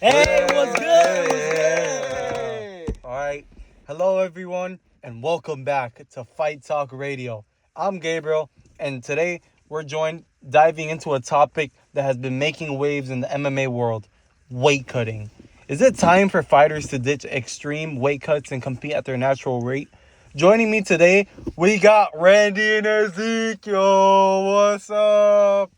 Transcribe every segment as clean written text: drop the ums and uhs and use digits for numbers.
Hey, what's good? All right. Hello, everyone, and welcome back to Fight Talk Radio. I'm Gabriel, and today we're diving into a topic that has been making waves in the MMA world: weight cutting. Is it time for fighters to ditch extreme weight cuts and compete at their natural rate? Joining me today, we got Randy and Ezekiel. What's up?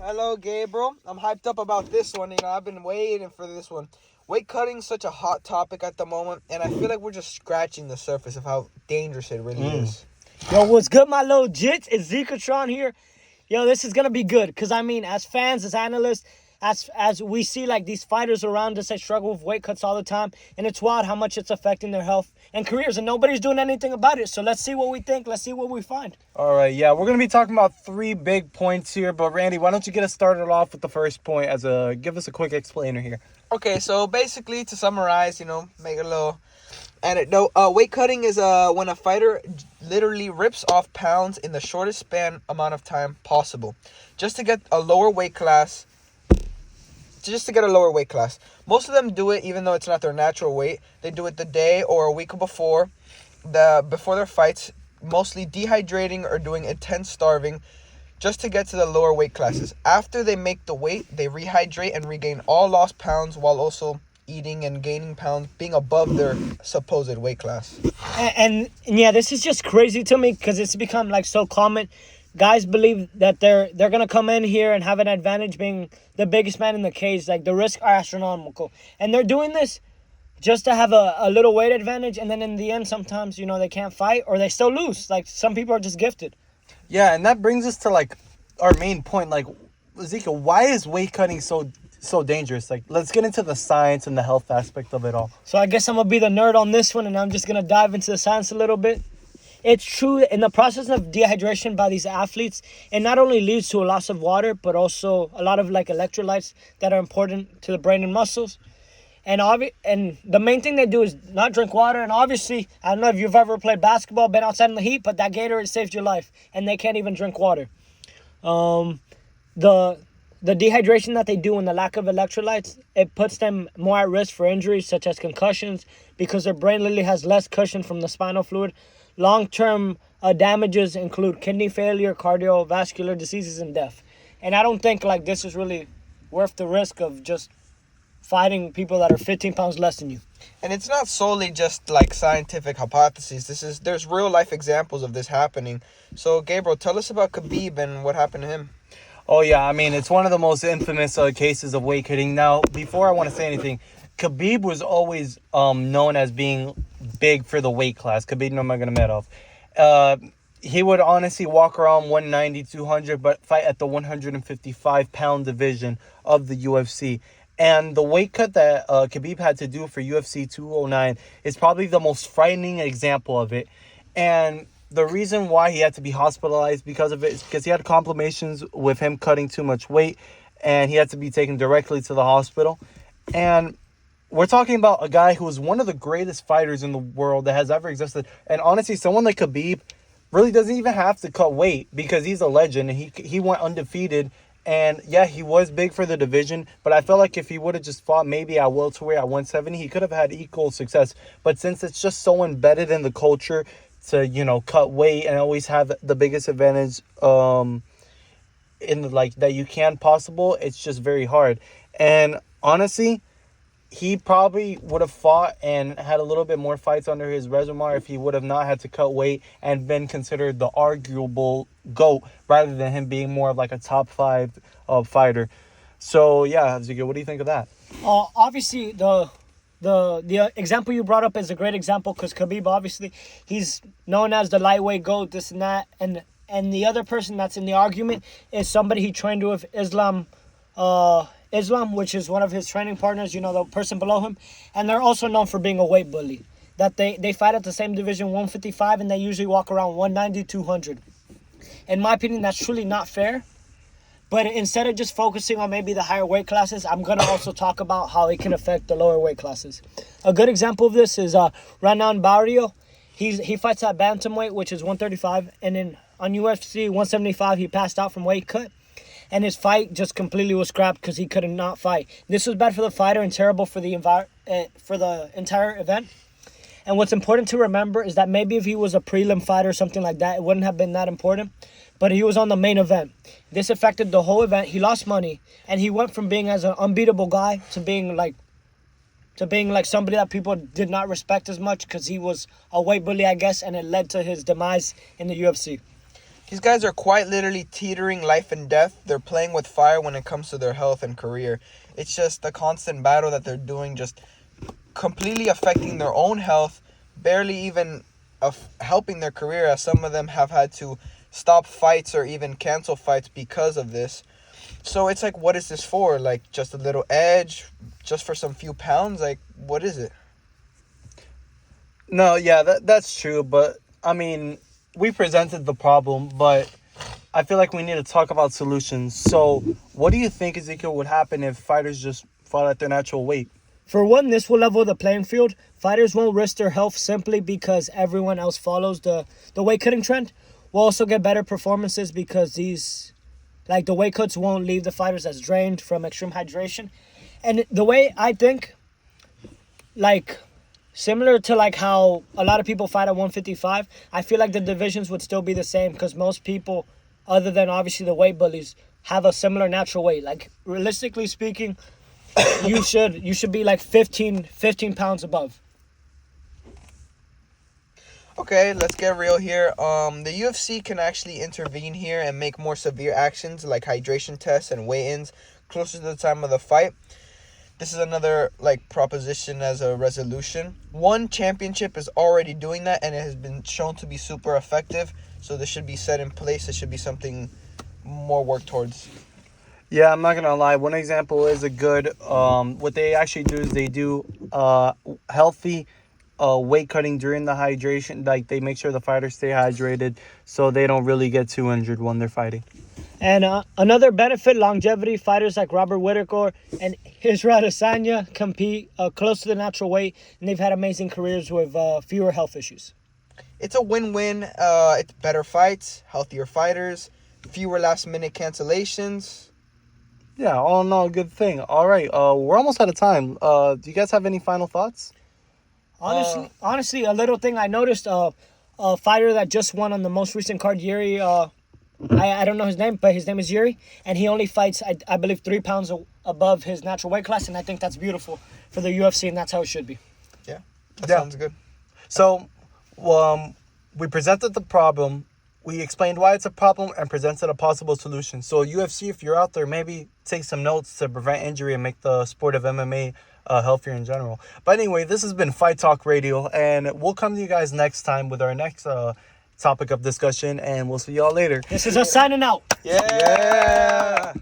Hello, Gabriel. I'm hyped up about this one. I've been waiting for this one. Weight cutting is such a hot topic at the moment, and I feel like we're just scratching the surface of how dangerous it really is. Yo, what's good, my little jits? It's Zekatron here. Yo, this is going to be good because, as fans, as analysts, as we see, these fighters around us, they struggle with weight cuts all the time, and it's wild how much it's affecting their health and careers, and nobody's doing anything about it. So let's see what we think. Let's see what we find. All right, yeah, we're going to be talking about 3 big points here, but Randy, why don't you get us started off with the first point give us a quick explainer here. Okay, so basically, to summarize, make a little anecdote. Weight cutting is when a fighter literally rips off pounds in the shortest span amount of time possible, just to get a lower weight class. Most of them do it even though it's not their natural weight. They do it the day or a week before their fights, mostly dehydrating or doing intense starving just to get to the lower weight classes. After they make the weight, they rehydrate and regain all lost pounds while also eating and gaining pounds, being above their supposed weight class. And yeah, this is just crazy to me because it's become so common. Guys believe that they're gonna come in here and have an advantage being the biggest man in the cage. The risks are astronomical, and they're doing this just to have a little weight advantage. And then in the end, sometimes they can't fight or they still lose. Some people are just gifted. Yeah, and that brings us to our main point. Ezekiel, why is weight cutting so dangerous? Let's get into the science and the health aspect of it all. So I guess I'm gonna be the nerd on this one, and I'm just gonna dive into the science a little bit. It's true, in the process of dehydration by these athletes, it not only leads to a loss of water, but also a lot of electrolytes that are important to the brain and muscles. And the main thing they do is not drink water. And obviously, I don't know if you've ever played basketball, been outside in the heat, but that Gatorade saved your life, and they can't even drink water. The dehydration that they do and the lack of electrolytes, it puts them more at risk for injuries such as concussions because their brain literally has less cushion from the spinal fluid. Long-term damages include kidney failure, cardiovascular diseases, and death. And I don't think this is really worth the risk of just fighting people that are 15 pounds less than you. And it's not solely just scientific hypotheses. There's real life examples of this happening. So Gabriel, tell us about Khabib and what happened to him. Oh yeah, it's one of the most infamous cases of weight cutting. Now, before I want to say anything, Khabib was always known as being big for the weight class, Khabib Nurmagomedov. He would honestly walk around 190, 200, but fight at the 155-pound division of the UFC. And the weight cut that Khabib had to do for UFC 209 is probably the most frightening example of it. And the reason why he had to be hospitalized because of it is because he had complications with him cutting too much weight, and he had to be taken directly to the hospital. And we're talking about a guy who is one of the greatest fighters in the world that has ever existed. And honestly, someone like Khabib really doesn't even have to cut weight because he's a legend and he went undefeated. And yeah, he was big for the division, but I felt like if he would have just fought maybe at welterweight at 170, he could have had equal success. But since it's just so embedded in the culture to, cut weight and always have the biggest advantage in that you can possible, it's just very hard. And honestly, he probably would have fought and had a little bit more fights under his resume if he would have not had to cut weight and been considered the arguable GOAT rather than him being more of a top 5 fighter. So, yeah, Ezekiel, what do you think of that? Obviously, the example you brought up is a great example because Khabib, obviously, he's known as the lightweight GOAT, this and that. And the other person that's in the argument is somebody he trained with, Islam, which is one of his training partners, the person below him. And they're also known for being a weight bully. That they fight at the same division, 155, and they usually walk around 190, 200. In my opinion, that's truly not fair. But instead of just focusing on maybe the higher weight classes, I'm going to also talk about how it can affect the lower weight classes. A good example of this is Renan Barrio. He fights at bantamweight, which is 135. And then on UFC 175, he passed out from weight cut. and his fight just completely was scrapped because he could not fight. This was bad for the fighter and terrible for the for the entire event. And what's important to remember is that maybe if he was a prelim fighter or something like that, it wouldn't have been that important. But he was on the main event. This affected the whole event. He lost money, and he went from being as an unbeatable guy to being like somebody that people did not respect as much because he was a weight bully, I guess, and it led to his demise in the UFC. These guys are quite literally teetering life and death. They're playing with fire when it comes to their health and career. It's just the constant battle that they're doing, just completely affecting their own health, barely even helping their career, as some of them have had to stop fights or even cancel fights because of this. So it's like, what is this for? Like, just a little edge, just for some few pounds? Like, what is it? No, yeah, that's true. But, I mean, we presented the problem, but I feel like we need to talk about solutions. So what do you think, Ezekiel, would happen if fighters just fought at their natural weight? For one, this will level the playing field. Fighters won't risk their health simply because everyone else follows the weight cutting trend. We'll also get better performances because the weight cuts won't leave the fighters as drained from extreme hydration. And the way I think, like, similar to like how a lot of people fight at 155, I feel like the divisions would still be the same because most people, other than obviously the weight bullies, have a similar natural weight. Like, realistically speaking, you should be like 15 pounds above. Okay, let's get real here. The UFC can actually intervene here and make more severe actions like hydration tests and weigh-ins closer to the time of the fight. This is another proposition as a resolution. One championship is already doing that, and it has been shown to be super effective. So this should be set in place. It should be something more work towards. Yeah, I'm not gonna lie. One example is a good. What they actually do is they do healthy weight cutting during the hydration. Like, they make sure the fighters stay hydrated so they don't really get too injured when they're fighting. And another benefit, longevity. Fighters like Robert Whittaker and Israel Adesanya compete close to the natural weight, and they've had amazing careers with fewer health issues. It's a win-win. It's better fights, healthier fighters, fewer last-minute cancellations. Yeah, all in all, good thing. All right, we're almost out of time. Do you guys have any final thoughts? Honestly, a little thing I noticed, a fighter that just won on the most recent card, Yuri, I don't know his name, but his name is Yuri, and he only fights, I believe, 3 pounds above his natural weight class, and I think that's beautiful for the UFC, and that's how it should be. Yeah, that sounds good. So, we presented the problem, we explained why it's a problem, and presented a possible solution. So, UFC, if you're out there, maybe take some notes to prevent injury and make the sport of MMA healthier in general. But anyway, this has been Fight Talk Radio, and we'll come to you guys next time with our next topic of discussion, and we'll see y'all later. This is us signing out. Yeah.